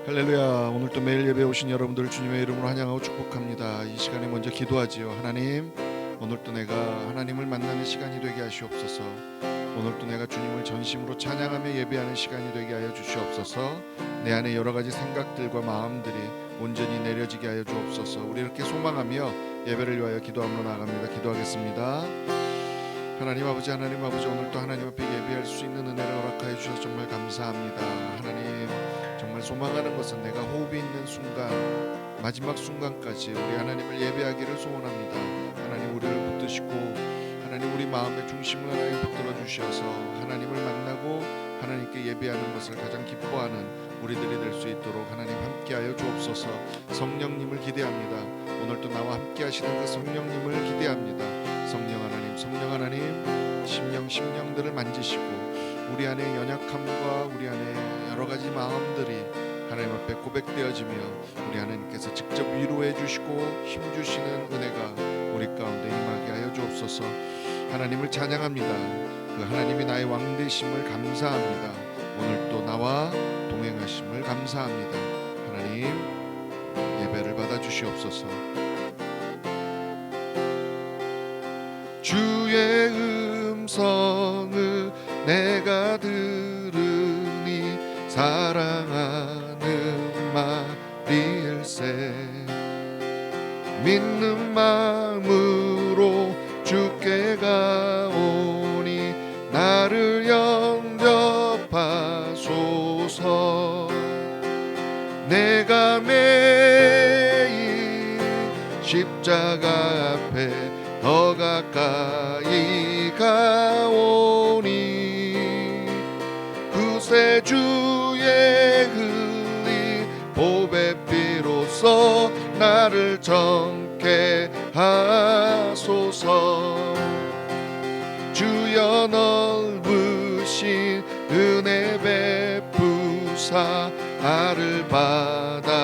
할렐루야. 오늘도 매일 예배 오신 여러분들 주님의 이름으로 환영하고 축복합니다. 이 시간에 먼저 기도하지요. 하나님, 오늘도 내가 하나님을 만나는 시간이 되게 하시옵소서. 오늘도 내가 주님을 전심으로 찬양하며 예배하는 시간이 되게 하여 주시옵소서. 내 안에 여러 가지 생각들과 마음들이 온전히 내려지게 하여 주옵소서. 우리 이렇게 소망하며 예배를 위하여 기도함으로 나아갑니다. 기도하겠습니다. 하나님 아버지, 오늘도 하나님 앞에 예배할 수 있는 은혜를 허락하여 주셔서 정말 감사합니다. 하나님, 정말 소망하는 것은 내가 호흡이 있는 순간, 마지막 순간까지 우리 하나님을 예배하기를 소원합니다. 하나님, 우리를 붙드시고 하나님, 우리 마음의 중심을 하나님 붙들어 주셔서 하나님을 만나고 하나님께 예배하는 것을 가장 기뻐하는 우리들이 될 수 있도록 하나님 함께하여 주옵소서. 성령님을 기대합니다. 오늘도 나와 함께 하시는 그 성령님을 기대합니다. 성령 하나님, 심령들을 만지시고 우리 안에 연약함과 우리 안에 여러 가지 마음들이 하나님 앞에 고백되어지며 우리 하나님께서 직접 위로해 주시고 힘 주시는 은혜가 우리 가운데 임하게 하여 주옵소서. 하나님을 찬양합니다. 그 하나님이 나의 왕 되심을 감사합니다. 오늘도 나와 동행하심을 감사합니다. 하나님, 예배를 받아 주시옵소서. 주의 음성을 내가 들으니 사랑하는 말일세. 믿는 마음으로 주께 가오니 나를 영접하소서. 내가 매일 십자가 앞에 더 가까이 가오니 구세주의 흘린 보배 피로써 나를 정케 하소서. 주여 넓으신 은혜 베푸사 나를 받아주시고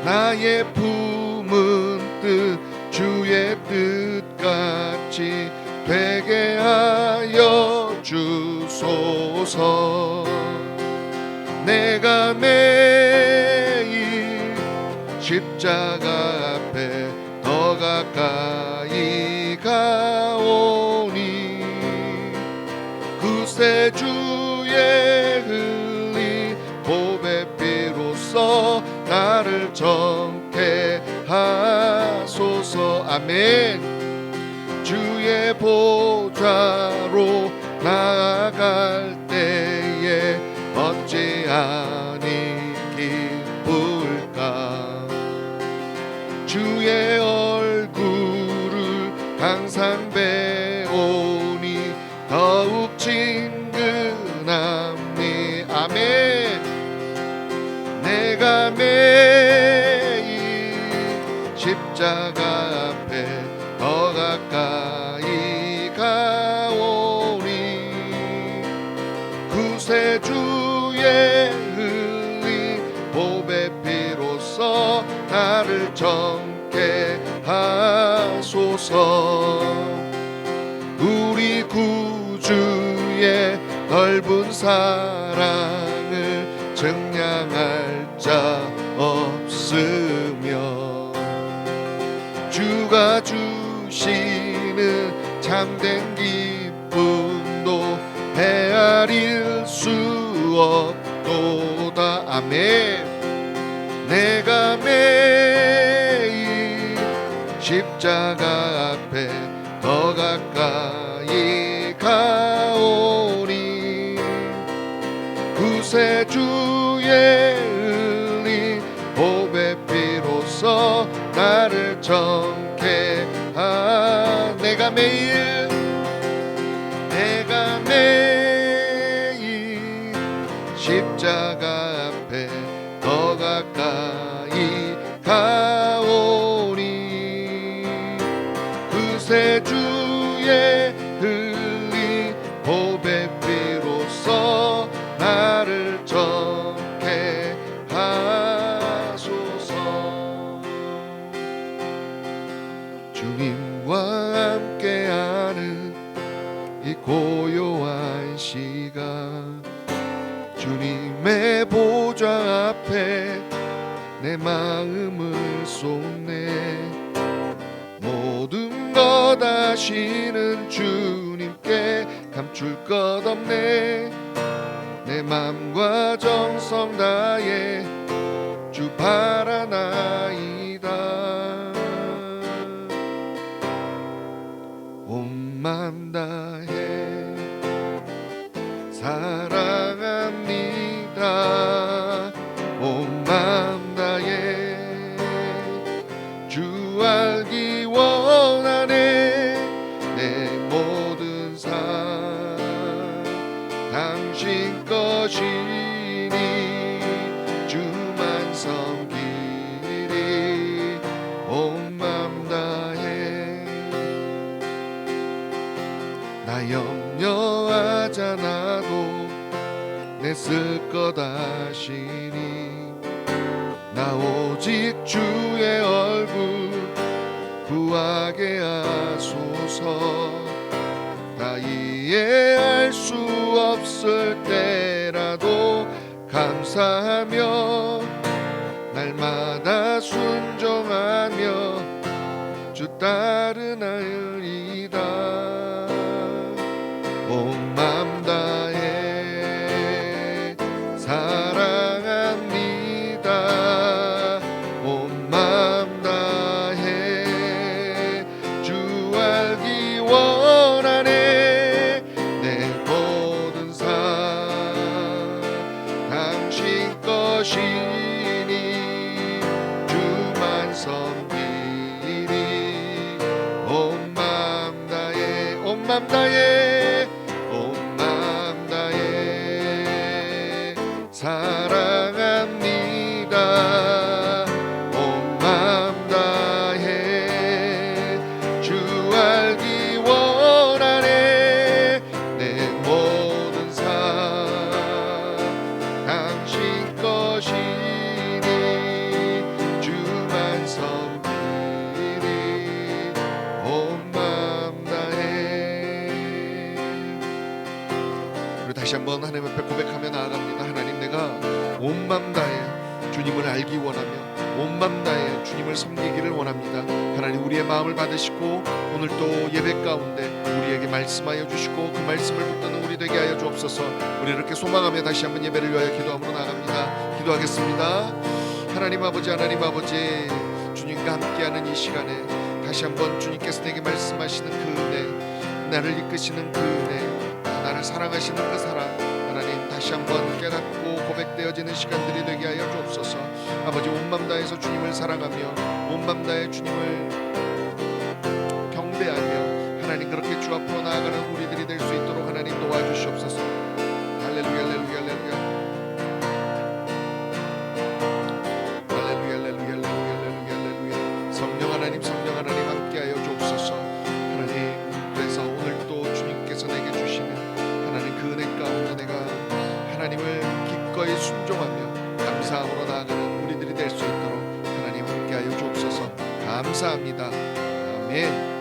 나의 품은 뜻 주의 뜻같이 되게 하여 주소서. 내가 매일 십자가 앞에 더 가까이 가오니 구세주의 흘린 보배 피로써 나를 정케 하소서. 아멘. 주의 보좌로 나아갈 때에 어찌 아니 기쁠까. 주의 얼굴을 항상 배우니 더욱 친근함니. 아멘. 내가 매일 십자가 앞에 더 가까이 가오니 구세주의 흘린 보배 피로써 나를 정케 하소서. 우리 구주의 넓은 사랑을 증량할 자 없으며 주가 주시는 참된 기쁨도 헤아릴 수 없도다. 아멘. 내가 매일 십자가 앞에 더 가까이 가오니 구세주의 흘린 보배 피로써 나를 정케 내가 매일 십자가 앞에 더 가까이 가오니 구세주의 흘린 보배 피로써 나를 정케 하소서. 주님과 함께하는 이 고요한 시간 주님의 보좌 앞에 내 마음을 쏟네. 모든 것 아시는 주님께 감출 것 없네. 내 맘과 정성 다해 주 바라나이다. 온 맘 다해 사랑합니다. 온 맘 다해 주 알기 원하네. 내 모든 삶 당신 것이니 주만 섬기리. 온 맘 다해 나 염려하잖아도 내 쓸 것 아시니. 나 오직 주의 얼굴 구하게 하소서. 다 이해할 수 없을 때라도 감사하며 날마다 순종하며 주 따르나이다. 온 맘 다해 사랑합니다. 온 맘 다해 주 알기 원하네. 내 모든 삶 당신 것이니 주만 섬기리. 온 맘 다해 온 맘 다해 온 맘 다해 사랑합니다. 온 맘 다해 주 알기 원하네. 내 모든 삶 당신 것이니 주만 섬기리. 온 맘 다해. 그리고 다시 한번 하나님 앞에 고백하며 나아갑니다. 하나님, 내가 온 맘 다해 주님을 알기 원하며 온 맘 다해 주님을 섬기기를 원합니다. 하나님, 우리의 마음을 받으시고 오늘 또 예배 가운데 우리에게 말씀하여 주시고 그 말씀을 붙드는 우리 되게 하여 주옵소서. 우리 이렇게 소망하며 다시 한번 예배를 위하여 기도함으로 나갑니다. 기도하겠습니다. 하나님 아버지, 하나님 아버지, 주님과 함께하는 이 시간에 다시 한번 주님께서 내게 말씀하시는 그 은혜, 나를 이끄시는 그 은혜, 나를 사랑하시는 그 사랑, 하나님 다시 한번 깨닫고 고백되어지는 시간들이 되게 하여 주옵소서. 아버지, 온 맘 다해서 주님을 사랑하며 온 맘 다해 주님을 경배하며 하나님 그렇게 주 앞으로 나아가는 우리들이 될 수 있도록 하나님 도와주시옵소서. 할렐루야, 할렐루야, 할렐루야, 할렐루야, 할렐루야, 할렐루야, 할렐루야. 성령 하나님, 성령 하나님 함께하여 주옵소서. 하나님, 그래서 오늘 또 주님께서 내게 주시는 하나님 그 은혜 가운데 내가 하나님을 기꺼이 순종하며 감사함으로 나아가는 우리들이 될 수 있도록 하나님 함께하여 주옵소서. 감사합니다. 아멘.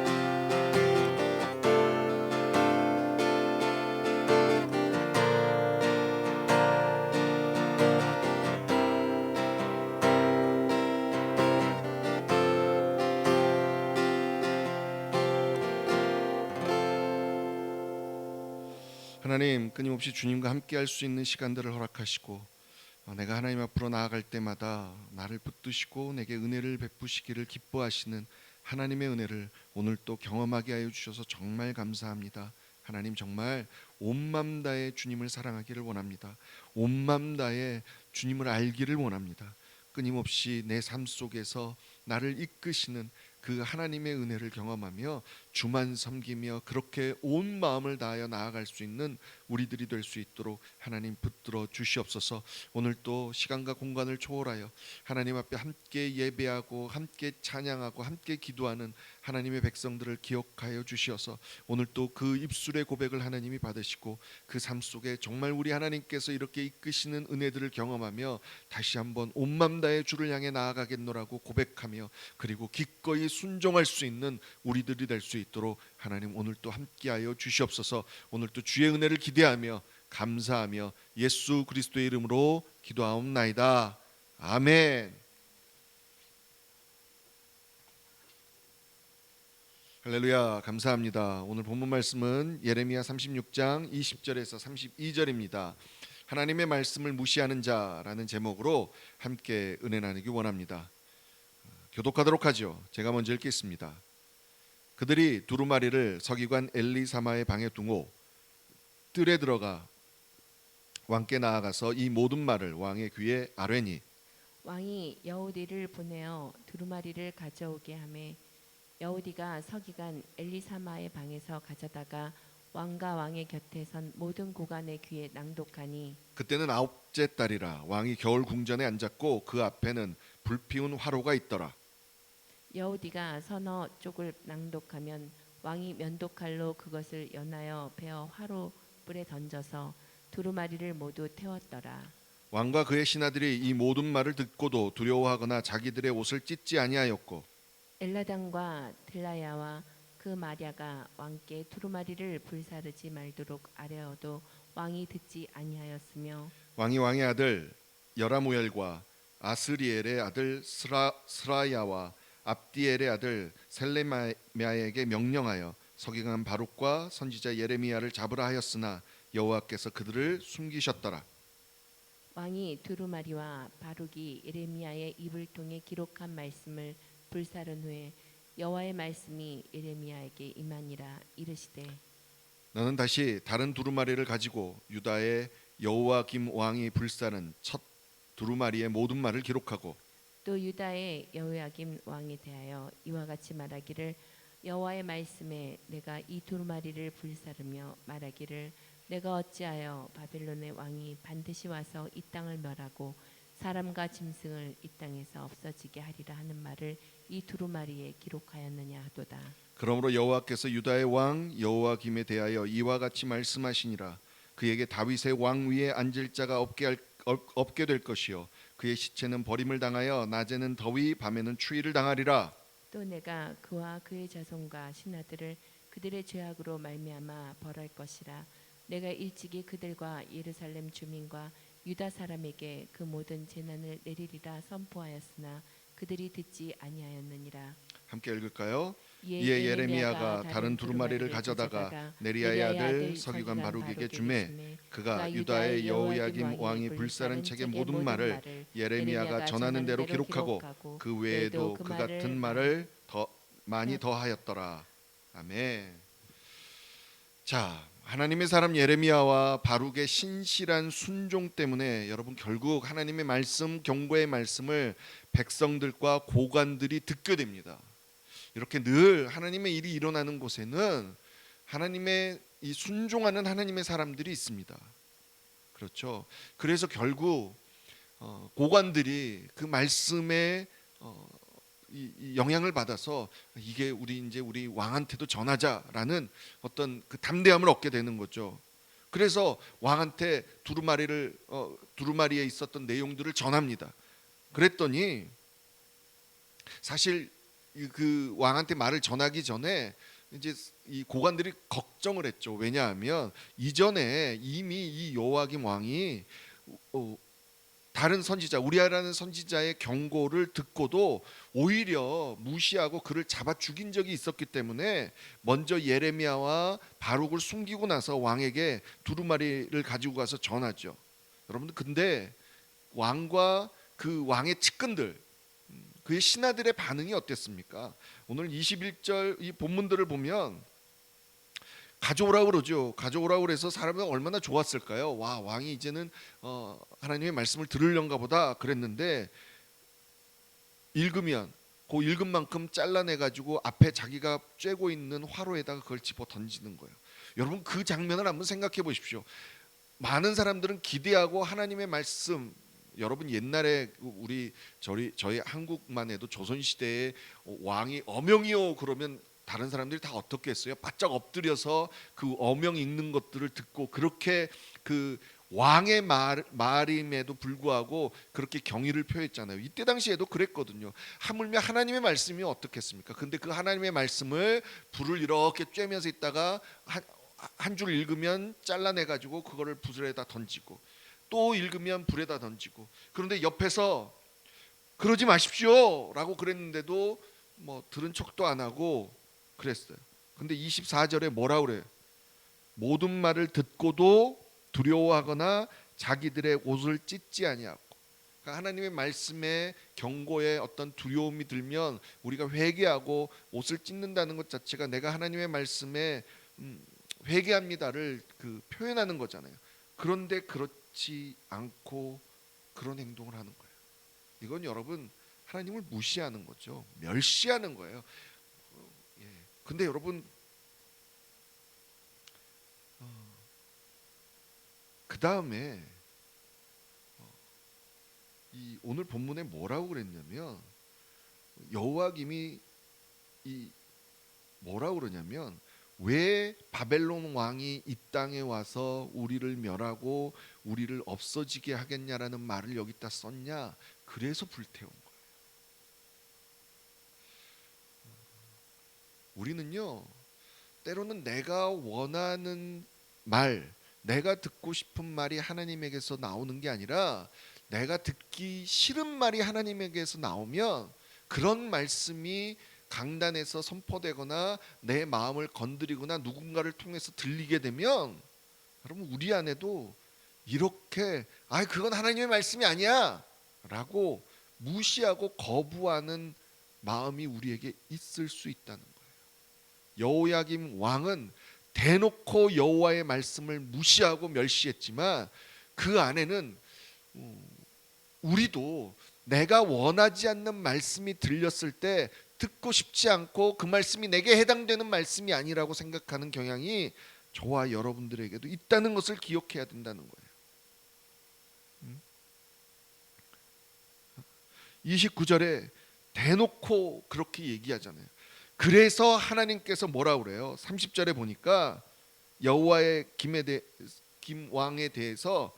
하나님, 끊임없이 주님과 함께할 수 있는 시간들을 허락하시고 내가 하나님 앞으로 나아갈 때마다 나를 붙드시고 내게 은혜를 베푸시기를 기뻐하시는 하나님의 은혜를 오늘 또 경험하게 하여 주셔서 정말 감사합니다. 하나님, 정말 온 맘 다해 주님을 사랑하기를 원합니다. 온 맘 다해 주님을 알기를 원합니다. 끊임없이 내 삶 속에서 나를 이끄시는 그 하나님의 은혜를 경험하며 주만 섬기며 그렇게 온 마음을 다하여 나아갈 수 있는 우리들이 될 수 있도록 하나님 붙들어 주시옵소서. 오늘 또 시간과 공간을 초월하여 하나님 앞에 함께 예배하고 함께 찬양하고 함께 기도하는 하나님의 백성들을 기억하여 주시어서 오늘 또 그 입술의 고백을 하나님이 받으시고 그 삶 속에 정말 우리 하나님께서 이렇게 이끄시는 은혜들을 경험하며 다시 한번 온 맘 다해 주를 향해 나아가겠노라고 고백하며 그리고 기꺼이 순종할 수 있는 우리들이 될 수 있도록 하나님 오늘 또 함께하여 주시옵소서. 오늘 또 주의 은혜를 기대하며 감사하며 예수 그리스도의 이름으로 기도하옵나이다. 아멘. 할렐루야. 감사합니다. 오늘 본문 말씀은 예레미야 36장 20절에서 32절입니다. 하나님의 말씀을 무시하는 자라는 제목으로 함께 은혜 나누기 원합니다. 교독하도록 하죠. 제가 먼저 읽겠습니다. 그들이 두루마리를 서기관 엘리사마의 방에 두고 뜰에 들어가 왕께 나아가서 이 모든 말을 왕의 귀에 아뢰니 왕이 여우디를 보내어 두루마리를 가져오게 하매 여우디가 서기관 엘리사마의 방에서 가져다가 왕과 왕의 곁에 선 모든 고관의 귀에 낭독하니 그때는 아홉째 달이라 왕이 겨울 궁전에 앉았고 그 앞에는 불피운 화로가 있더라. 여우디가 서너 쪽을 낭독하면 왕이 면도칼로 그것을 연하여 베어 화로 뿔에 던져서 두루마리를 모두 태웠더라. 왕과 그의 신하들이 이 모든 말을 듣고도 두려워하거나 자기들의 옷을 찢지 아니하였고 엘라단과 들라야와 그 마랴가 왕께 두루마리를 불사르지 말도록 아뢰어도 왕이 듣지 아니하였으며 왕이 왕의 아들 여라무엘과 아스리엘의 아들 스라야와 압디엘의 아들 셀레미야에게 명령하여 서기관 바룩과 선지자 예레미야를 잡으라 하였으나 여호와께서 그들을 숨기셨더라. 왕이 두루마리와 바룩이 예레미야의 입을 통해 기록한 말씀을 불사른 후에 여호와의 말씀이 예레미야에게 임하니라. 이르시되 너는 다시 다른 두루마리를 가지고 유다의 여호와김 왕이 불사른 첫 두루마리의 모든 말을 기록하고 또 유다의 여호야김 왕에 대하여 이와 같이 말하기를 여호와의 말씀에 내가 이 두루마리를 불사르며 말하기를 내가 어찌하여 바벨론의 왕이 반드시 와서 이 땅을 멸하고 사람과 짐승을 이 땅에서 없어지게 하리라 하는 말을 이 두루마리에 기록하였느냐 하도다. 그러므로 여호와께서 유다의 왕 여호와김에 대하여 이와 같이 말씀하시니라. 그에게 다윗의 왕 위에 앉을 자가 없게 될 것이요 그의 시체는 버림을 당하여 낮에는 더위 밤에는 추위를 당하리라. 또 내가 그와 그의 자손과 신하들을 그들의 죄악으로 말미암아 벌할 것이라. 내가 일찍이 그들과 예루살렘 주민과 유다 사람에게 그 모든 재난을 내리리라 선포하였으나 그들이 듣지 아니하였느니라. 함께 읽을까요? 이에 예레미야가 다른 두루마리를 가져다가 네리야의 아들 서기관 바룩에게 주매 그가 유다의 여호야김 왕이 불사른 책의 모든 말을 예레미야가 전하는 대로 기록하고 그 외에도 그 같은 말을 더 많이 더하였더라. 아멘. 자, 하나님의 사람 예레미야와 바룩의 신실한 순종 때문에 여러분 결국 하나님의 말씀, 경고의 말씀을 백성들과 고관들이 듣게 됩니다. 이렇게 늘 하나님의 일이 일어나는 곳에는 하나님의 이 순종하는 하나님의 사람들이 있습니다. 그렇죠. 그래서 결국 고관들이 그 말씀에 이 영향을 받아서 이게 우리 왕한테도 전하자라는 어떤 그 담대함을 얻게 되는 거죠. 그래서 왕한테 두루마리에 있었던 내용들을 전합니다. 그랬더니 사실 그 왕한테 말을 전하기 전에 이제 이 고관들이 걱정을 했죠. 왜냐하면 이전에 이미 이 여호야김 왕이 다른 선지자 우리아라는 선지자의 경고를 듣고도 오히려 무시하고 그를 잡아 죽인 적이 있었기 때문에 먼저 예레미야와 바룩을 숨기고 나서 왕에게 두루마리를 가지고 가서 전하죠. 여러분들 근데 왕과 그 왕의 측근들 그의 신하들의 반응이 어땠습니까? 오늘 21절 이 본문들을 보면 가져오라고 그러죠. 가져오라고 그래서 사람은 얼마나 좋았을까요? 와, 왕이 이제는 하나님의 말씀을 들으려는가 보다 그랬는데 읽으면 그 읽은 만큼 잘라내 가지고 앞에 자기가 쬐고 있는 화로에다가 그걸 집어 던지는 거예요. 여러분 그 장면을 한번 생각해 보십시오. 많은 사람들은 기대하고 하나님의 말씀 여러분 옛날에 저희 한국만 해도 조선 시대에 왕이 어명이요 그러면 다른 사람들이 다 어떻게 했어요? 바짝 엎드려서 그 어명 읽는 것들을 듣고 그렇게 그 왕의 말임에도 불구하고 그렇게 경의를 표했잖아요. 이때 당시에도 그랬거든요. 하물며 하나님의 말씀이 어떻겠습니까? 근데 그 하나님의 말씀을 불을 이렇게 쬐면서 있다가 한 줄 읽으면 잘라내 가지고 그거를 불에다 던지고 또 읽으면 불에다 던지고 그런데 옆에서 그러지 마십시오라고 그랬는데도 뭐 들은 척도 안 하고 그랬어요. 근데 24절에 뭐라 그래요? 모든 말을 듣고도 두려워하거나 자기들의 옷을 찢지 아니하고 그러니까 하나님의 말씀에 경고에 어떤 두려움이 들면 우리가 회개하고 옷을 찢는다는 것 자체가 내가 하나님의 말씀에 회개합니다를 그 표현하는 거잖아요. 그런데 그렇지 않고 그런 행동을 하는 거예요. 이건 여러분 하나님을 무시하는 거죠. 멸시하는 거예요. 예. 근데 여러분 그 다음에 이 오늘 본문에 뭐라고 그랬냐면 여호와김이 이 뭐라고 그러냐면 왜 바벨론 왕이 이 땅에 와서 우리를 멸하고 우리를 없어지게 하겠냐라는 말을 여기다 썼냐? 그래서 불태운 거예요. 우리는요 때로는 내가 원하는 말, 내가 듣고 싶은 말이 하나님에게서 나오는 게 아니라 내가 듣기 싫은 말이 하나님에게서 나오면 그런 말씀이 강단에서 선포되거나 내 마음을 건드리거나 누군가를 통해서 들리게 되면 여러분 우리 안에도 이렇게 그건 하나님의 말씀이 아니야 라고 무시하고 거부하는 마음이 우리에게 있을 수 있다는 거예요. 여호야김 왕은 대놓고 여호와의 말씀을 무시하고 멸시했지만 그 안에는 우리도 내가 원하지 않는 말씀이 들렸을 때 듣고 싶지 않고 그 말씀이 내게 해당되는 말씀이 아니라고 생각하는 경향이 저와 여러분들에게도 있다는 것을 기억해야 된다는 거예요. 29절에 대놓고 그렇게 얘기하잖아요. 그래서 하나님께서 뭐라고 그래요? 30절에 보니까 여호와의 김 왕에 대해서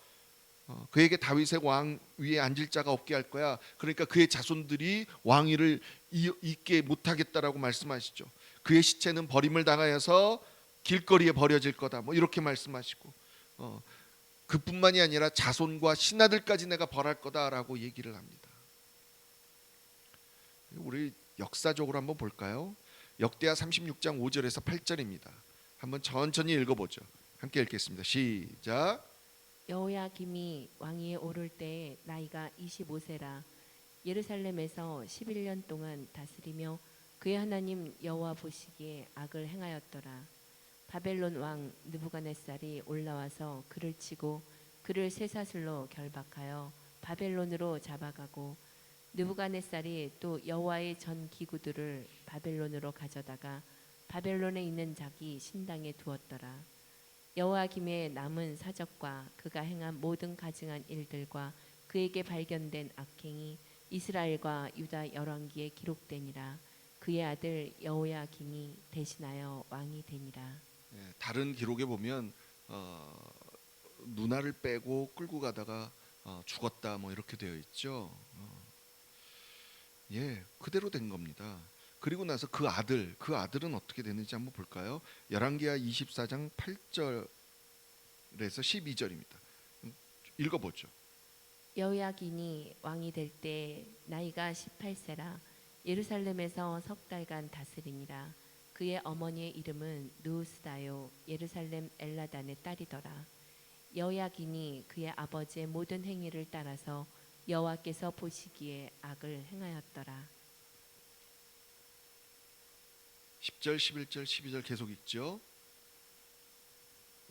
그에게 다윗의 왕 위에 앉을 자가 없게 할 거야. 그러니까 그의 자손들이 왕위를 잇게 못하겠다라고 말씀하시죠. 그의 시체는 버림을 당하여서 길거리에 버려질 거다. 뭐 이렇게 말씀하시고 그뿐만이 아니라 자손과 신하들까지 내가 벌할 거다라고 얘기를 합니다. 우리 역사적으로 한번 볼까요? 역대하 36장 5절에서 8절입니다. 한번 천천히 읽어보죠. 함께 읽겠습니다. 시작. 여호야김이 왕위에 오를 때 나이가 25세라 예루살렘에서 11년 동안 다스리며 그의 하나님 여호와 보시기에 악을 행하였더라. 바벨론 왕 느부갓네살이 올라와서 그를 치고 그를 쇠사슬로 결박하여 바벨론으로 잡아가고 느부갓네살이 또 여호와의 전 기구들을 바벨론으로 가져다가 바벨론에 있는 자기 신당에 두었더라. 여호야김의 남은 사적과 그가 행한 모든 가증한 일들과 그에게 발견된 악행이 이스라엘과 유다 열왕기에 기록되니라. 그의 아들 여호야김이 대신하여 왕이 되니라. 다른 기록에 보면 누나를 빼고 끌고 가다가 죽었다 뭐 이렇게 되어 있죠. 그대로 된 겁니다. 그리고 나서 그 아들은 어떻게 되는지 한번 볼까요? 열왕기하 24장 8절에서 12절입니다. 읽어보죠. 여호야긴이 왕이 될 때 나이가 18세라 예루살렘에서 석 달간 다스리니라. 그의 어머니의 이름은 누우스다요 예루살렘 엘라단의 딸이더라. 여호야긴이 그의 아버지의 모든 행위를 따라서 여호와께서 보시기에 악을 행하였더라. 10절, 11절, 12절 계속 읽죠.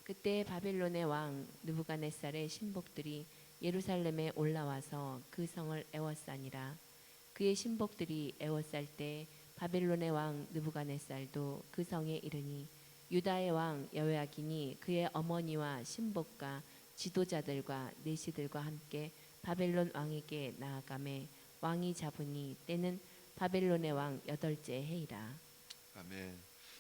그때 바벨론의 왕 느부갓네살의 신복들이 예루살렘에 올라와서 그 성을 애워싸니라. 그의 신복들이 애워쌀 때 바벨론의 왕 느부갓네살도 그 성에 이르니 유다의 왕 여호야긴이 그의 어머니와 신복과 지도자들과 내시들과 함께 바벨론 왕에게 나아가매 왕이 잡으니 때는 바벨론의 왕 8째 해이라. 아멘.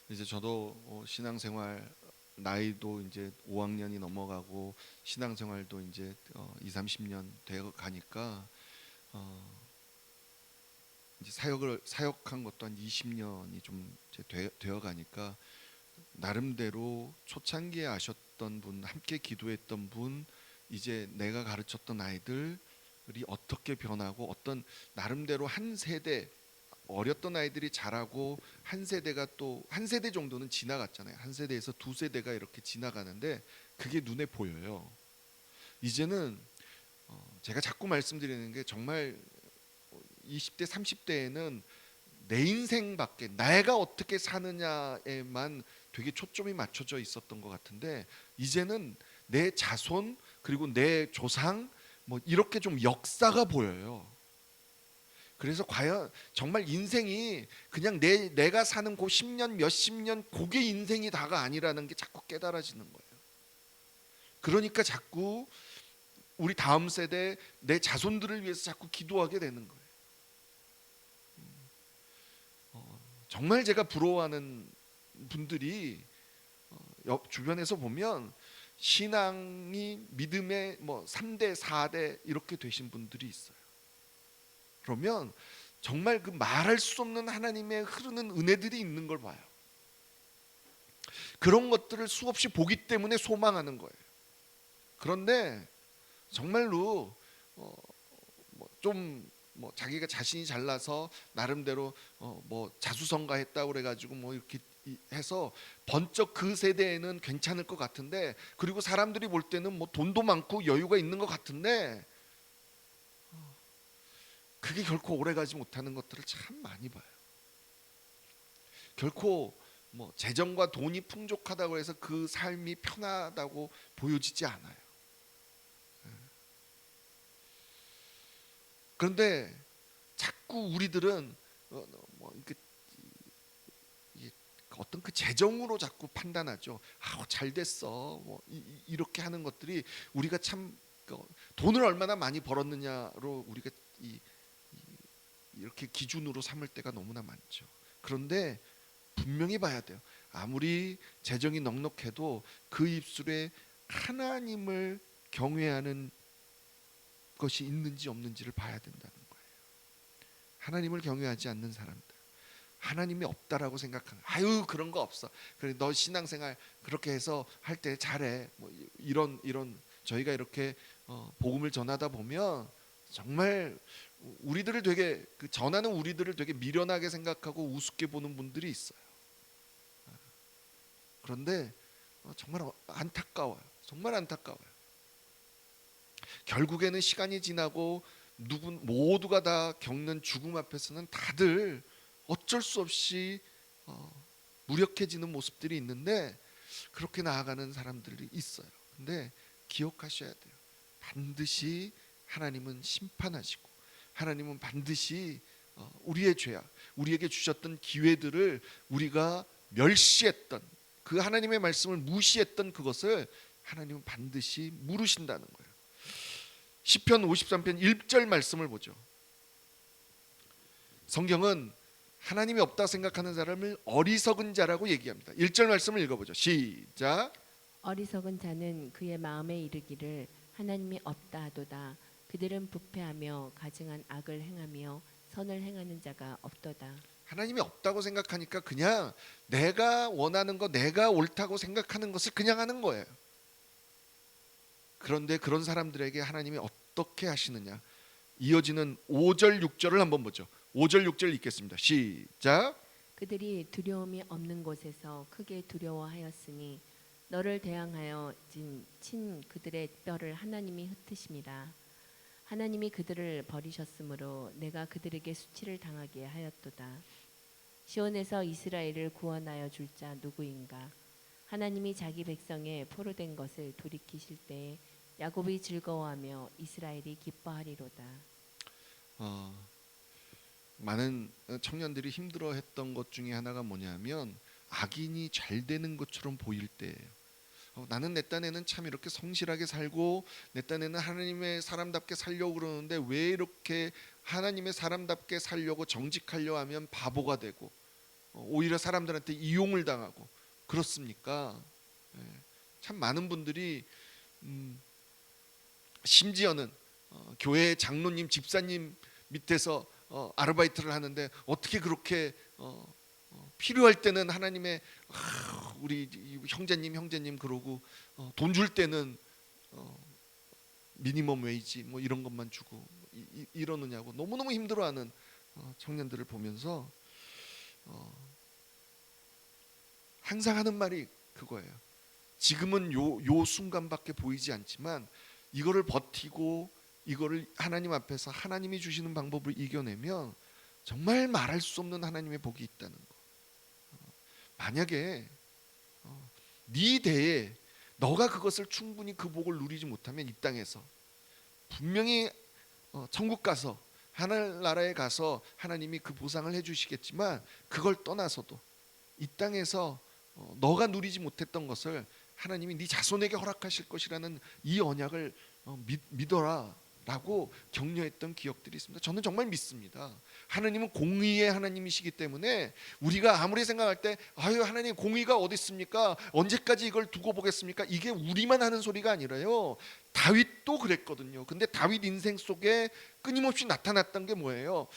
이제 저도 신앙생활 나이도 이제 5학년이 넘어가고 신앙생활도 이제 2, 30년 되어 가니까 이제 사역한 것도 한 20년이 좀 되어 가니까 나름대로 초창기에 아셨던 분, 함께 기도했던 분, 이제 내가 가르쳤던 아이들이 어떻게 변하고 어떤 나름대로 한 세대 어렸던 아이들이 자라고 한 세대가 또 한 세대 정도는 지나갔잖아요. 한 세대에서 두 세대가 이렇게 지나가는데 그게 눈에 보여요. 이제는 제가 자꾸 말씀드리는 게 정말 20대 30대에는 내 인생밖에 내가 어떻게 사느냐에만 되게 초점이 맞춰져 있었던 것 같은데 이제는 내 자손 그리고 내 조상 뭐 이렇게 좀 역사가 보여요. 그래서 과연 정말 인생이 그냥 내가 사는 그 10년 몇십 년 그게 인생이 다가 아니라는 게 자꾸 깨달아지는 거예요. 그러니까 자꾸 우리 다음 세대 내 자손들을 위해서 자꾸 기도하게 되는 거예요. 정말 제가 부러워하는 분들이 옆 주변에서 보면 신앙이 믿음의 뭐 3대 4대 이렇게 되신 분들이 있어요. 그러면 정말 그 말할 수 없는 하나님의 흐르는 은혜들이 있는 걸 봐요. 그런 것들을 수없이 보기 때문에 소망하는 거예요. 그런데 정말로 좀 자기가 자신이 잘나서 나름대로 뭐 자수성가했다고 그래가지고 뭐 이렇게 해서 번쩍 그 세대에는 괜찮을 것 같은데 그리고 사람들이 볼 때는 뭐 돈도 많고 여유가 있는 것 같은데 그게 결코 오래가지 못하는 것들을 참 많이 봐요. 결코 뭐 재정과 돈이 풍족하다고 해서 그 삶이 편하다고 보여지지 않아요. 그런데 자꾸 우리들은 어떤 그 재정으로 자꾸 판단하죠. 잘 됐어. 뭐 이렇게 하는 것들이 우리가 참 돈을 얼마나 많이 벌었느냐로 우리가 이렇게 기준으로 삼을 때가 너무나 많죠. 그런데 분명히 봐야 돼요. 아무리 재정이 넉넉해도 그 입술에 하나님을 경외하는 것이 있는지 없는지를 봐야 된다는 거예요. 하나님을 경외하지 않는 사람들, 하나님이 없다라고 생각하는, 아유 그런 거 없어. 그래 너 신앙생활 그렇게 해서 할 때 잘해. 뭐 이런 저희가 이렇게 복음을 전하다 보면 정말 우리들을 되게 전하는 우리들을 되게 미련하게 생각하고 우습게 보는 분들이 있어요. 그런데 정말 안타까워요. 정말 안타까워요. 결국에는 시간이 지나고 모두가 다 겪는 죽음 앞에서는 다들 어쩔 수 없이 무력해지는 모습들이 있는데 그렇게 나아가는 사람들이 있어요. 근데 기억하셔야 돼요. 반드시 하나님은 심판하시고 하나님은 반드시 우리의 죄악, 우리에게 주셨던 기회들을 우리가 멸시했던 그 하나님의 말씀을 무시했던 그것을 하나님은 반드시 물으신다는 거예요. 시편 53편 1절 말씀을 보죠. 성경은 하나님이 없다 생각하는 사람을 어리석은 자라고 얘기합니다. 1절 말씀을 읽어보죠. 시작. 어리석은 자는 그의 마음에 이르기를 하나님이 없다 하도다. 그들은 부패하며 가증한 악을 행하며 선을 행하는 자가 없도다. 하나님이 없다고 생각하니까 그냥 내가 원하는 거, 내가 옳다고 생각하는 것을 그냥 하는 거예요. 그런데 그런 사람들에게 하나님이 어떻게 하시느냐? 이어지는 5절 6절을 한번 보죠. 5절 6절 읽겠습니다. 시작. 그들이 두려움이 없는 곳에서 크게 두려워하였으니 너를 대항하여 친 그들의 뼈를 하나님이 흩으심이라. 하나님이 그들을 버리셨으므로 내가 그들에게 수치를 당하게 하였도다. 시온에서 이스라엘을 구원하여 줄 자 누구인가? 하나님이 자기 백성의 포로된 것을 돌이키실 때에 야곱이 즐거워하며 이스라엘이 기뻐하리로다. 많은 청년들이 힘들어했던 것 중에 하나가 뭐냐면 악인이 잘 되는 것처럼 보일 때예요. 나는 내 딴에는 참 이렇게 성실하게 살고 내 딴에는 하나님의 사람답게 살려고 그러는데 왜 이렇게 하나님의 사람답게 살려고 정직하려 하면 바보가 되고 오히려 사람들한테 이용을 당하고 그렇습니까? 참 많은 분들이 심지어는 교회 장로님, 집사님 밑에서 아르바이트를 하는데 어떻게 그렇게 필요할 때는 하나님의 우리 형제님 그러고 돈 줄 때는 미니멈 웨이지 뭐 이런 것만 주고 이러느냐고 너무너무 힘들어하는 청년들을 보면서 항상 하는 말이 그거예요. 지금은 요 순간밖에 보이지 않지만 이거를 버티고 이거를 하나님 앞에서 하나님이 주시는 방법을 이겨내면 정말 말할 수 없는 하나님의 복이 있다는 거. 만약에 네 대에 너가 그것을 충분히 그 복을 누리지 못하면 이 땅에서 분명히 천국 가서 하늘나라에 가서 하나님이 그 보상을 해주시겠지만 그걸 떠나서도 이 땅에서 너가 누리지 못했던 것을 하나님이 네 자손에게 허락하실 것이라는 이 언약을 믿어라 라고 격려했던 기억들이 있습니다. 저는 정말 믿습니다. 하나님은 공의의 하나님이시기 때문에 우리가 아무리 생각할 때 아유 하나님 공의가 어디 있습니까? 언제까지 이걸 두고 보겠습니까? 이게 우리만 하는 소리가 아니라요. 다윗도 그랬거든요. 근데 다윗 인생 속에 끊임없이 나타났던 게 뭐예요?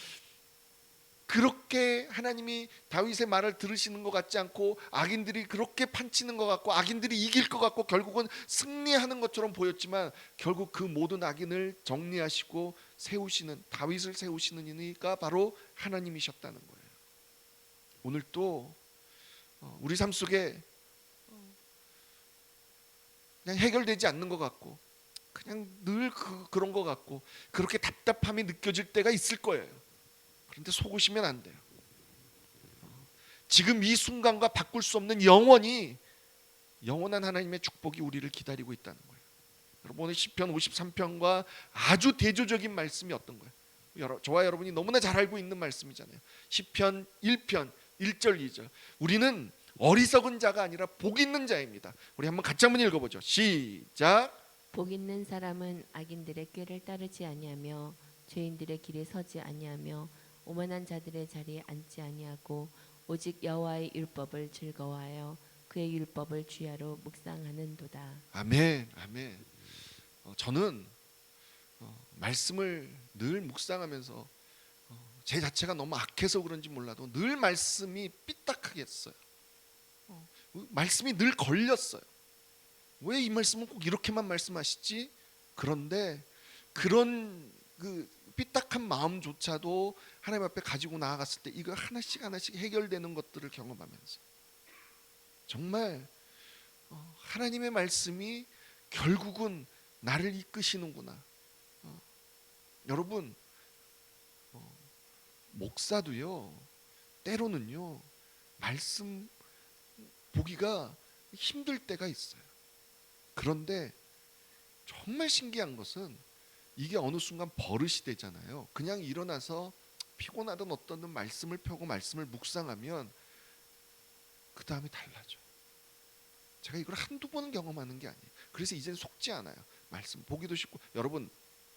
그렇게 하나님이 다윗의 말을 들으시는 것 같지 않고 악인들이 그렇게 판치는 것 같고 악인들이 이길 것 같고 결국은 승리하는 것처럼 보였지만 결국 그 모든 악인을 정리하시고 세우시는 다윗을 세우시는 이가 바로 하나님이셨다는 거예요. 오늘 또 우리 삶 속에 그냥 해결되지 않는 것 같고 그냥 늘 그런 것 같고 그렇게 답답함이 느껴질 때가 있을 거예요. 그런데 속으시면 안 돼요. 지금 이 순간과 바꿀 수 없는 영원한 하나님의 축복이 우리를 기다리고 있다는 거예요. 여러분 오늘 시편 53편과 아주 대조적인 말씀이 어떤 거예요? 저와 여러분이 너무나 잘 알고 있는 말씀이잖아요. 시편 1편 1절 2절 우리는 어리석은 자가 아니라 복 있는 자입니다. 우리 한번 같이 한번 읽어보죠. 시작. 복 있는 사람은 악인들의 꾀를 따르지 아니하며 죄인들의 길에 서지 아니하며 오만한 자들의 자리에 앉지 아니하고 오직 여호와의 율법을 즐거워하여 그의 율법을 주야로 묵상하는도다. 아멘, 아멘. 저는 말씀을 늘 묵상하면서 제 자체가 너무 악해서 그런지 몰라도 늘 말씀이 삐딱하게 했어요. 말씀이 늘 걸렸어요. 왜 이 말씀은 꼭 이렇게만 말씀하시지? 그런데 그런 그 삐딱한 마음조차도 하나님 앞에 가지고 나아갔을 때 이거 하나씩 해결되는 것들을 경험하면서 정말 하나님의 말씀이 결국은 나를 이끄시는구나. 여러분 목사도요 때로는요 말씀 보기가 힘들 때가 있어요. 그런데 정말 신기한 것은 이게 어느 순간 버릇이 되잖아요. 그냥 일어나서 피곤하던 어떤 말씀을 펴고 말씀을 묵상하면 그 다음에 달라져. 제가 이걸 한두 번은 경험하는 게 아니에요. 그래서 이젠 속지 않아요. 말씀 보기도 쉽고 여러분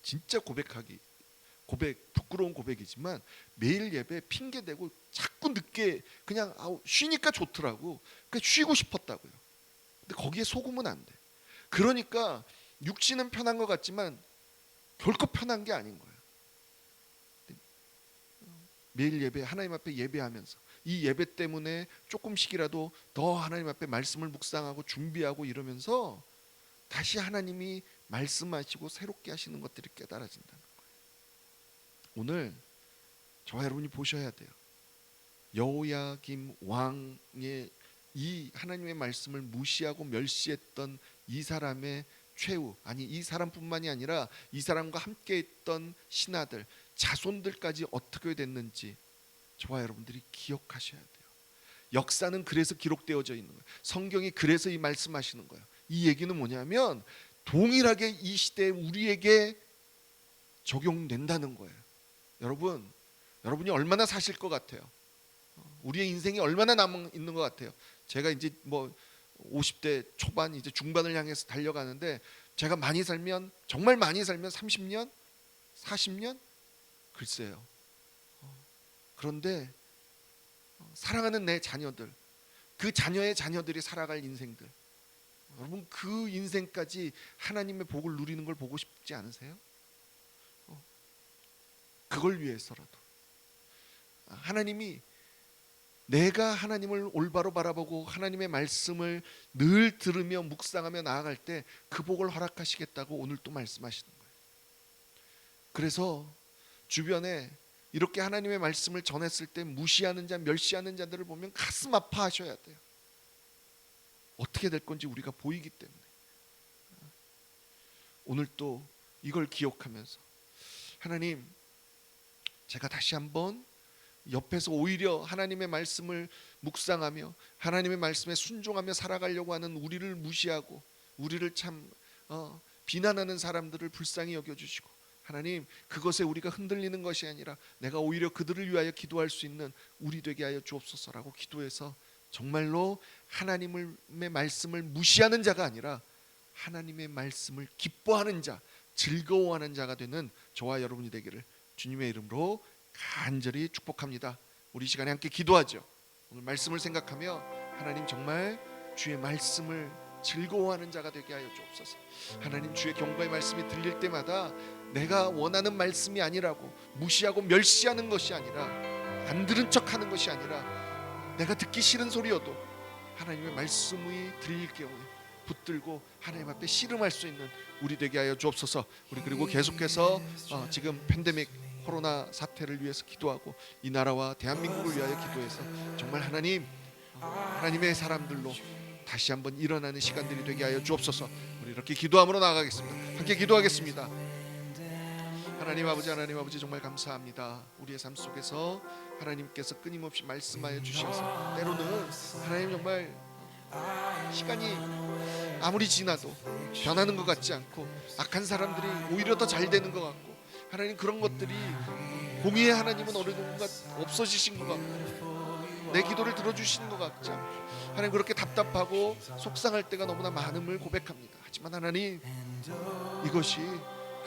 진짜 부끄러운 고백이지만 매일 예배 핑계대고 자꾸 늦게 그냥 쉬니까 좋더라고. 그러니까 쉬고 싶었다고요. 근데 거기에 속으면 안 돼. 그러니까 육신은 편한 것 같지만 결코 편한 게 아닌 거예요. 매일 예배 하나님 앞에 예배하면서 이 예배 때문에 조금씩이라도 더 하나님 앞에 말씀을 묵상하고 준비하고 이러면서 다시 하나님이 말씀하시고 새롭게 하시는 것들이 깨달아진다는 거예요. 오늘 저와 여러분이 보셔야 돼요. 여호야김 왕의 이 하나님의 말씀을 무시하고 멸시했던 이 사람의 최후, 아니 이 사람뿐만이 아니라 이 사람과 함께 있던 신하들, 자손들까지 어떻게 됐는지 저와 여러분들이 기억하셔야 돼요. 역사는 그래서 기록되어져 있는 거예요. 성경이 그래서 이 말씀하시는 거예요. 이 얘기는 뭐냐면 동일하게 이 시대에 우리에게 적용된다는 거예요. 여러분이 얼마나 사실 것 같아요? 우리의 인생이 얼마나 남아 있는 것 같아요? 제가 이제 뭐 50대 초반 이제 중반을 향해서 달려가는데 제가 정말 많이 살면 30년, 40년? 글쎄요. 그런데 사랑하는 내 자녀들, 그 자녀의 자녀들이 살아갈 인생들, 여러분 그 인생까지 하나님의 복을 누리는 걸 보고 싶지 않으세요? 그걸 위해서라도 하나님이 내가 하나님을 올바로 바라보고 하나님의 말씀을 늘 들으며 묵상하며 나아갈 때 그 복을 허락하시겠다고 오늘 또 말씀하시는 거예요. 그래서 주변에 이렇게 하나님의 말씀을 전했을 때 무시하는 자, 멸시하는 자들을 보면 가슴 아파하셔야 돼요. 어떻게 될 건지 우리가 보이기 때문에. 오늘 또 이걸 기억하면서 하나님, 제가 다시 한번 옆에서 오히려 하나님의 말씀을 묵상하며 하나님의 말씀에 순종하며 살아가려고 하는 우리를 무시하고 우리를 참 비난하는 사람들을 불쌍히 여겨주시고, 하나님, 그것에 우리가 흔들리는 것이 아니라 내가 오히려 그들을 위하여 기도할 수 있는 우리 되게 하여 주옵소서라고 기도해서 정말로 하나님의 말씀을 무시하는 자가 아니라 하나님의 말씀을 기뻐하는 자, 즐거워하는 자가 되는 저와 여러분이 되기를 주님의 이름으로 간절히 축복합니다. 우리 시간에 함께 기도하죠. 오늘 말씀을 생각하며 하나님, 정말 주의 말씀을 즐거워하는 자가 되게 하여 주옵소서. 하나님, 주의 경고의 말씀이 들릴 때마다 내가 원하는 말씀이 아니라고 무시하고 멸시하는 것이 아니라, 안 들은 척하는 것이 아니라, 내가 듣기 싫은 소리여도 하나님의 말씀이 들릴 경우에 붙들고 하나님 앞에 씨름할 수 있는 우리 되게 하여 주옵소서. 우리 그리고 계속해서 지금 팬데믹 코로나 사태를 위해서 기도하고 이 나라와 대한민국을 위하여 기도해서 정말 하나님의 사람들로 다시 한번 일어나는 시간들이 되게 하여 주옵소서. 우리 이렇게 기도함으로 나아가겠습니다. 함께 기도하겠습니다. 하나님 아버지, 정말 감사합니다. 우리의 삶 속에서 하나님께서 끊임없이 말씀하여 주셔서 때로는 하나님, 정말 시간이 아무리 지나도 변하는 것 같지 않고 악한 사람들이 오히려 더 잘 되는 것 같고, 하나님, 그런 것들이 공의의 하나님은 어느 누군가 없어지신 것 같고 내 기도를 들어주시는 것 같지 않고, 하나님, 그렇게 답답하고 속상할 때가 너무나 많음을 고백합니다. 하지만 하나님, 이것이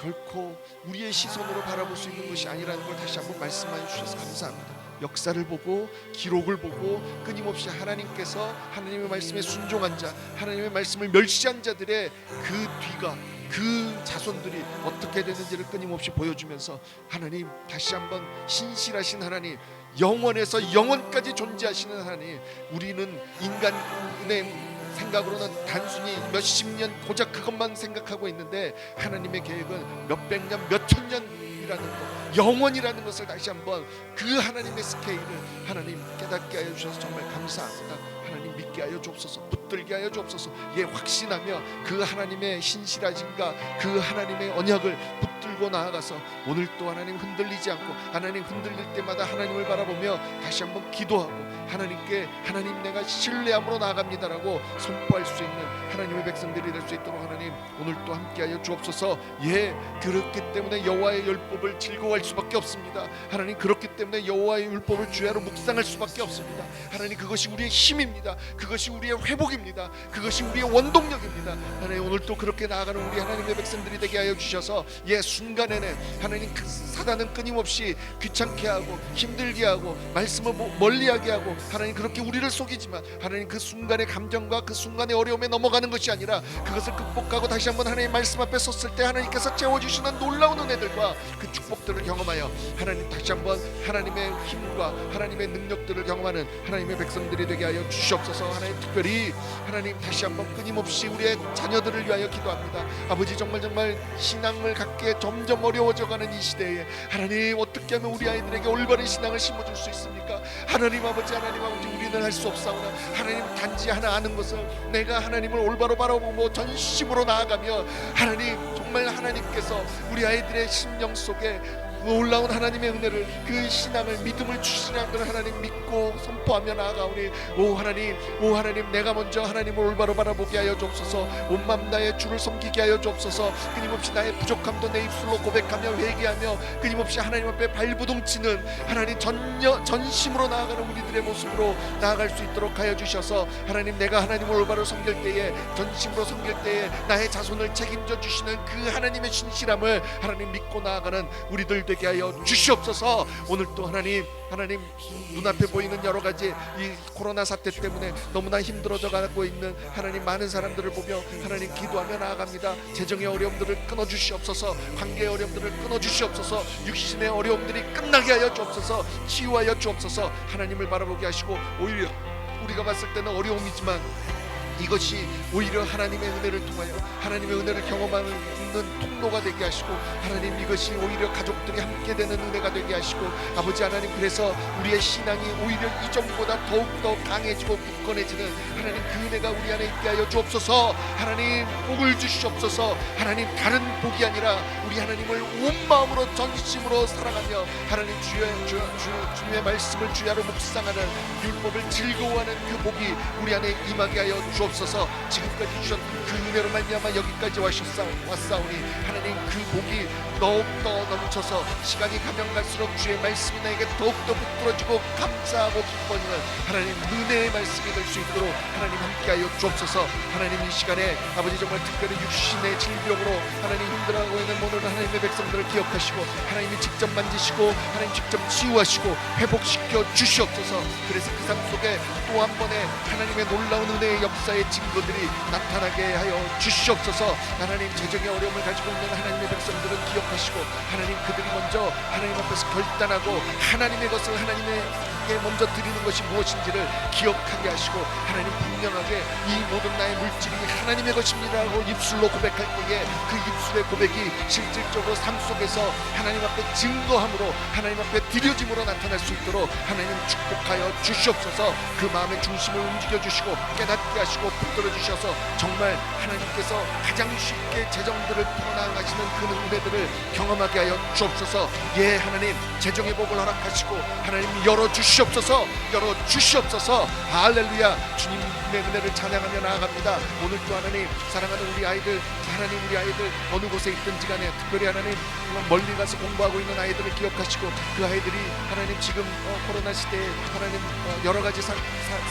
결코 우리의 시선으로 바라볼 수 있는 것이 아니라는 걸 다시 한번 말씀하여 주셔서 감사합니다. 역사를 보고 기록을 보고 끊임없이 하나님께서 하나님의 말씀에 순종한 자, 하나님의 말씀을 멸시한 자들의 그 뒤가, 그 자손들이 어떻게 되는지를 끊임없이 보여주면서, 하나님, 다시 한번 신실하신 하나님, 영원에서 영원까지 존재하시는 하나님, 우리는 인간의 생각으로는 단순히 몇십 년 고작 그것만 생각하고 있는데 하나님의 계획은 몇백 년, 몇천 년이라는 것, 영원이라는 것을 다시 한번 그 하나님의 스케일을 하나님 깨닫게 하여 주셔서 정말 감사합니다. 하나님, 믿게 하여 주옵소서. 붙들게 하여 주옵소서. 예, 확신하며 그 하나님의 신실하신가, 그 하나님의 언약을 붙들고 나아가서 오늘 또 하나님 흔들리지 않고, 하나님 흔들릴 때마다 하나님을 바라보며 다시 한번 기도하고 하나님께, 하나님, 내가 신뢰함으로 나아갑니다라고 선포할 수 있는 하나님의 백성들이 될 수 있도록 하나님 오늘 또 함께하여 주옵소서. 예, 그렇기 때문에 여호와의 율법을 즐거워할 수밖에 없습니다. 하나님, 그렇기 때문에 여호와의 율법을 주야로 묵상할 수밖에 없습니다. 하나님, 그것이 우리의 힘입니다. 그것이 우리의 회복입니다. 그것이 우리의 원동력입니다. 하나님, 오늘 또 그렇게 나아가는 우리 하나님의 백성들이 되게 하여 주셔서, 예, 순간에는 하나님, 그 사단은 끊임없이 귀찮게 하고 힘들게 하고 말씀을 멀리하게 하고 하나님, 그렇게 우리를 속이지만 하나님, 그 순간의 감정과 그 순간의 어려움에 넘어가는 것이 아니라 그것을 극복하고 다시 한번 하나님 말씀 앞에 섰을 때 하나님께서 채워주시는 놀라운 은혜들과 그 축복들을 경험하여 하나님, 다시 한번 하나님의 힘과 하나님의 능력들을 경험하는 하나님의 백성들이 되게 하여 주시옵소서. 하나님, 특별히 하나님, 다시 한번 끊임없이 우리의 자녀들을 위하여 기도합니다. 아버지, 정말 신앙을 갖기에 점점 어려워져가는 이 시대에 하나님, 어떻게 하면 우리 아이들에게 올바른 신앙을 심어줄 수 있습니까? 하나님 아버지, 우리는 할 수 없사오나 하나님, 단지 하나 아는 것은 내가 하나님을 올바로 바라보고 전심으로 나아가며 하나님, 정말 하나님께서 우리 아이들의 심령 속에 놀라운 하나님의 은혜를, 그 신앙을, 믿음을 주시라는 걸 하나님 믿고 선포하며 나아가오니, 오 하나님, 내가 먼저 하나님을 올바로 바라보게 하여 주옵소서. 온 마음 다해 주를 섬기게 하여 주옵소서. 끊임없이 나의 부족함도 내 입술로 고백하며 회개하며 끊임없이 하나님 앞에 발부둥치는 하나님, 전심으로 나아가는 우리들의 모습으로 나아갈 수 있도록 하여 주셔서, 하나님, 내가 하나님을 올바로 섬길 때에, 전심으로 섬길 때에 나의 자손을 책임져 주시는 그 하나님의 신실함을 하나님 믿고 나아가는 우리들 되게 되게 하여 주시옵소서. 오늘도 하나님 눈앞에 보이는 여러 가지 이 코로나 사태 때문에 너무나 힘들어져 가고 있는 하나님 많은 사람들을 보며 하나님 기도하며 나아갑니다. 재정의 어려움들을 끊어 주시옵소서. 관계의 어려움들을 끊어 주시옵소서. 육신의 어려움들이 끝나게 하여 주옵소서. 치유하여 주옵소서. 하나님을 바라보게 하시고 오히려 우리가 봤을 때는 어려움이지만 이것이 오히려 하나님의 은혜를 통하여 하나님의 은혜를 경험하는 통로가 되게 하시고 하나님 이것이 오히려 가족들이 함께 되는 은혜가 되게 하시고 아버지 하나님 그래서 우리의 신앙이 오히려 이전보다 더욱더 강해지고 굳건해지는 하나님 그 은혜가 우리 안에 있게 하여 주옵소서. 하나님 복을 주시옵소서. 하나님 다른 복이 아니라 우리 하나님을 온 마음으로 전심으로 사랑하며 하나님 주님의 말씀을 주야로 묵상하는 율법을 즐거워하는 그 복이 우리 안에 임하게 하여 주옵소서. 지금까지 주셨던 그 은혜로 말미암아 여기까지 왔사오니 하나님 그 복이 더욱더 넘쳐서 시간이 가면 갈수록 주의 말씀이 나에게 더욱더 붙들어지고 감사하고 기뻐지는 하나님 은혜의 말씀이 될 수 있도록 하나님 함께하여 주옵소서. 하나님 이 시간에 아버지 정말 특별히 육신의 질병으로 하나님 힘들어하고 있는 모든 하나님의 백성들을 기억하시고 하나님이 직접 만지시고 하나님 직접 치유하시고 회복시켜 주시옵소서. 그래서 그 삶 속에 또 한 번의 하나님의 놀라운 은혜의 역사의 증거들이 나타나게 하여 주시옵소서. 하나님 재정의 어려움을 가지고 있는 하나님의 백성들은 기억하시고 하나님 그들이 먼저 하나님 앞에서 결단하고 하나님의 것을 하나님에게 먼저 드리는 것이 무엇인지를 기억하게 하시고 하나님 분명하게 이 모든 나의 물질이 하나님의 것입니다라고 입술로 고백할 때에 그 입술의 고백이 실질적으로 삶 속에서 하나님 앞에 증거함으로 하나님 앞에 드려짐으로 나타날 수 있도록 하나님 축복하여 주시옵소서. 그 마음의 중심을 움직여 주시고 깨닫게 하시고 붙들어 주셔서 정말 하나님께서 가장 쉽게 재정들을 풀어나가시는 그 은혜들을 경험하게 하여 주옵소서. 예 하나님 재정의 복을 허락하시고 하나님 열어 주시옵소서. 열어 주시옵소서. 할렐루야. 주님의 은혜를 찬양하며 나아갑니다. 오늘도 하나님 사랑하는 우리 아이들 하나님 우리 아이들 어느 곳에 있든지 간에 특별히 하나님 멀리 가서 공부하고 있는 아이들을 기억하시고 그 아이들이 하나님 지금 코로나 시대에 하나님 여러 가지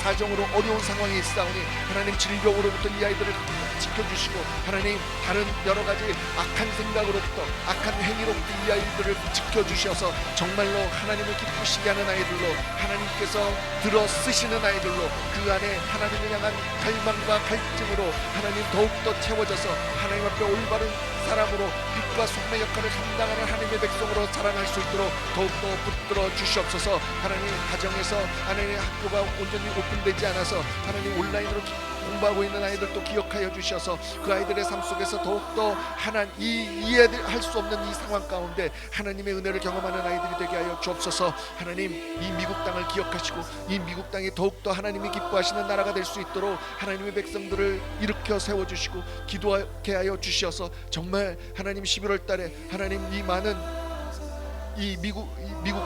사정으로 어려운 상황에 있사오니 하나님 질병으로부터 이 아이들을 지켜주시고 하나님 다른 여러 가지 악한 생각으로부터 악한 행위로부터 이 아이들을 지켜주셔서 정말로 하나님을 기쁘시게 하는 아이들로 하나님께서 들어 쓰시는 아이들로 그 안에 하나님을 향한 갈망과 갈증으로 하나님 더욱더 채워져서 하나님 앞에 올바른 사람으로 빛과 소금의 역할을 감당하는 하나님의 백성으로 자라날 수 있도록 더욱더 붙들어 주시옵소서. 하나님 가정에서 하나님의 학교가 온전히 오픈되지 않아서 하나님 온라인으로 공부하고 있는 아이들도 기억하여 주셔서 그 아이들의 삶 속에서 더욱더 이해할 수 없는 이 상황 가운데 하나님의 은혜를 경험하는 아이들이 되게 하여 주옵소서. 하나님 이 미국 땅을 기억하시고 이 미국 땅이 더욱더 하나님이 기뻐하시는 나라가 될 수 있도록 하나님의 백성들을 일으켜 세워주시고 기도하게 하여 주셔서 정말 하나님 11월 달에 하나님 이 많은 이 미국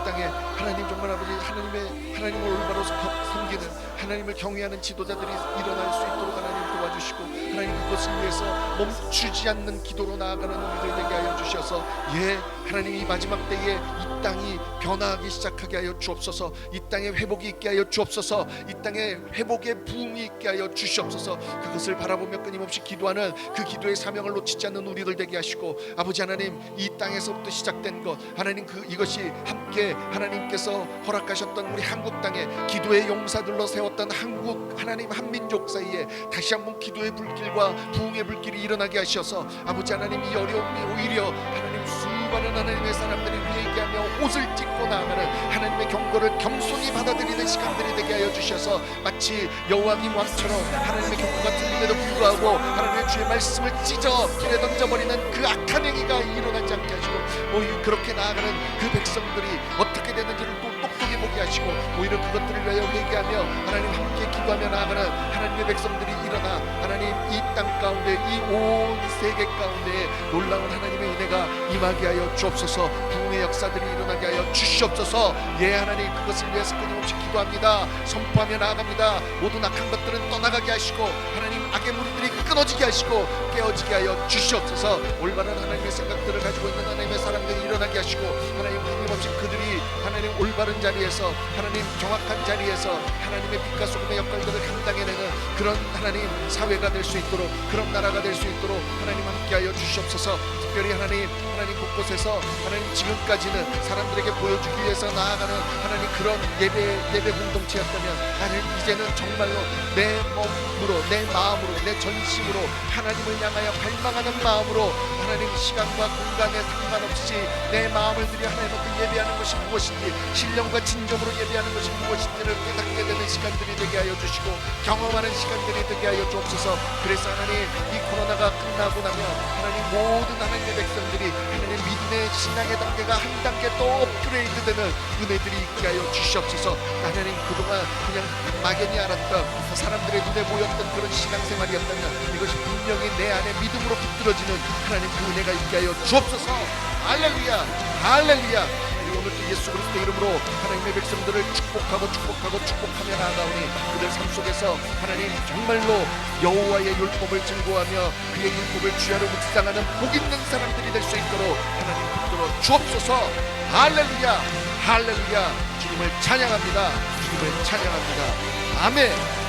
땅에 하나님 정말 아버지 하나님을 올바로 섬기는 하나님을 경외하는 지도자들이 일어날 수 있도록 하나님 도와주시고 하나님 그것을 위해서 멈추지 않는 기도로 나아가는 우리들 되게 하여 주셔서 예 하나님 이 마지막 때에 이 땅이 변화하기 시작하게 하여 주옵소서. 이 땅에 회복이 있게 하여 주옵소서. 이 땅에 회복의 부흥이 있게 하여 주시옵소서. 그것을 바라보며 끊임없이 기도하는 그 기도의 사명을 놓치지 않는 우리들 되게 하시고 아버지 하나님 이 땅에서부터 시작된 것 하나님 이것이 함께 하나님께서 허락하셨던 우리 한국 땅에 기도의 용사들로 세웠던 한국 하나님 한민족 사이에 다시 한번 기도의 불길과 부흥의 불길이 일어나게 하셔서 아버지 하나님 이 어려움이 오히려 하나님 수많은 하나님의 사람들이 회개하며 옷을 찢고 나아가는 하나님의 경고를 겸손히 받아들이는 시간들이 되게 하여 주셔서 마치 여호와김 왕처럼 하나님의 경고가 들림에도 불구하고 하나님의 주의 말씀을 찢어 불에 던져버리는 그 악한 행위가 일어나지 않게 하시고 오히려 그렇게 나아가는 그 백성들이 어떻게 되는지를 또 똑똑히 보게 하시고 오히려 그것들을 위하여 회개하며 하나님 함께 기도하며 나아가는 하나님의 백성들이 일어나 하나님 이 땅 가운데 이 온 세계 가운데 놀라운 하나님의 은혜가 임하게 하여 주옵소서. 부흥의 역사들이 일어나게 하여 주시옵소서. 예 하나님 그것을 위해서 끊임없이 기도합니다. 선포하며 나아갑니다. 모든 악한 것들은 떠나가게 하시고 하나님 악의 무리들이 끊어지게 하시고 깨어지게 하여 주시옵소서. 올바른 하나님의 생각들을 가지고 있는 하나님의 사람들이 일어나게 하시고 하나님 끊임없이 그들이 하나님 올바른 자리에서 하나님 정확한 자리에서 하나님의 빛과 소금의 역할들을 감당해내는 그런 하나님 사회가 될 수 있도록 그런 나라가 될 수 있도록 하나님 함께하여 주시옵소서. 특별히 하나님 곳곳에서 하나님 지금까지는 사람들에게 보여주기 위해서 나아가는 하나님 그런 예배 공동체였다면 하나님 이제는 정말로 내 몸으로 내 마음으로 내 전심으로 하나님을 향하여 갈망하는 마음으로 하나님 시간과 공간에 상관없이 내 마음을 들여 하나님 앞에 예배하는 것이 무엇인지 신령과 진정으로 예배하는 것이 무엇인지를 깨닫게 되는 시간들이 되게 하여 주시고 경험하는 시간들이 되게 하여 주옵소서. 그래서 하나님 이 코로나가 끝나고 나면 하나님 모든 하나님의 백성들이 하나님 믿음의 신앙의 단계가 한 단계 또 업그레이드 되는 은혜들이 있게 하여 주시옵소서. 하나님 그동안 그냥 막연히 알았던 사람들의 눈에 보였던 그런 신앙생활이었다면 이것이 분명히 내 안에 믿음으로 붙들어지는 하나님 그 은혜가 있게 하여 주옵소서. 할렐루야 할렐루야. 오늘 예수 그리스도의 이름으로 하나님의 백성들을 축복하며 나아가오니 그들 삶 속에서 하나님 정말로 여호와의 율법을 증거하며 그의 율법을 주야로 묵상하는 복 있는 사람들이 될 수 있도록 하나님 붙들어 주옵소서. 할렐루야 할렐루야. 주님을 찬양합니다. 주님을 찬양합니다. 아멘.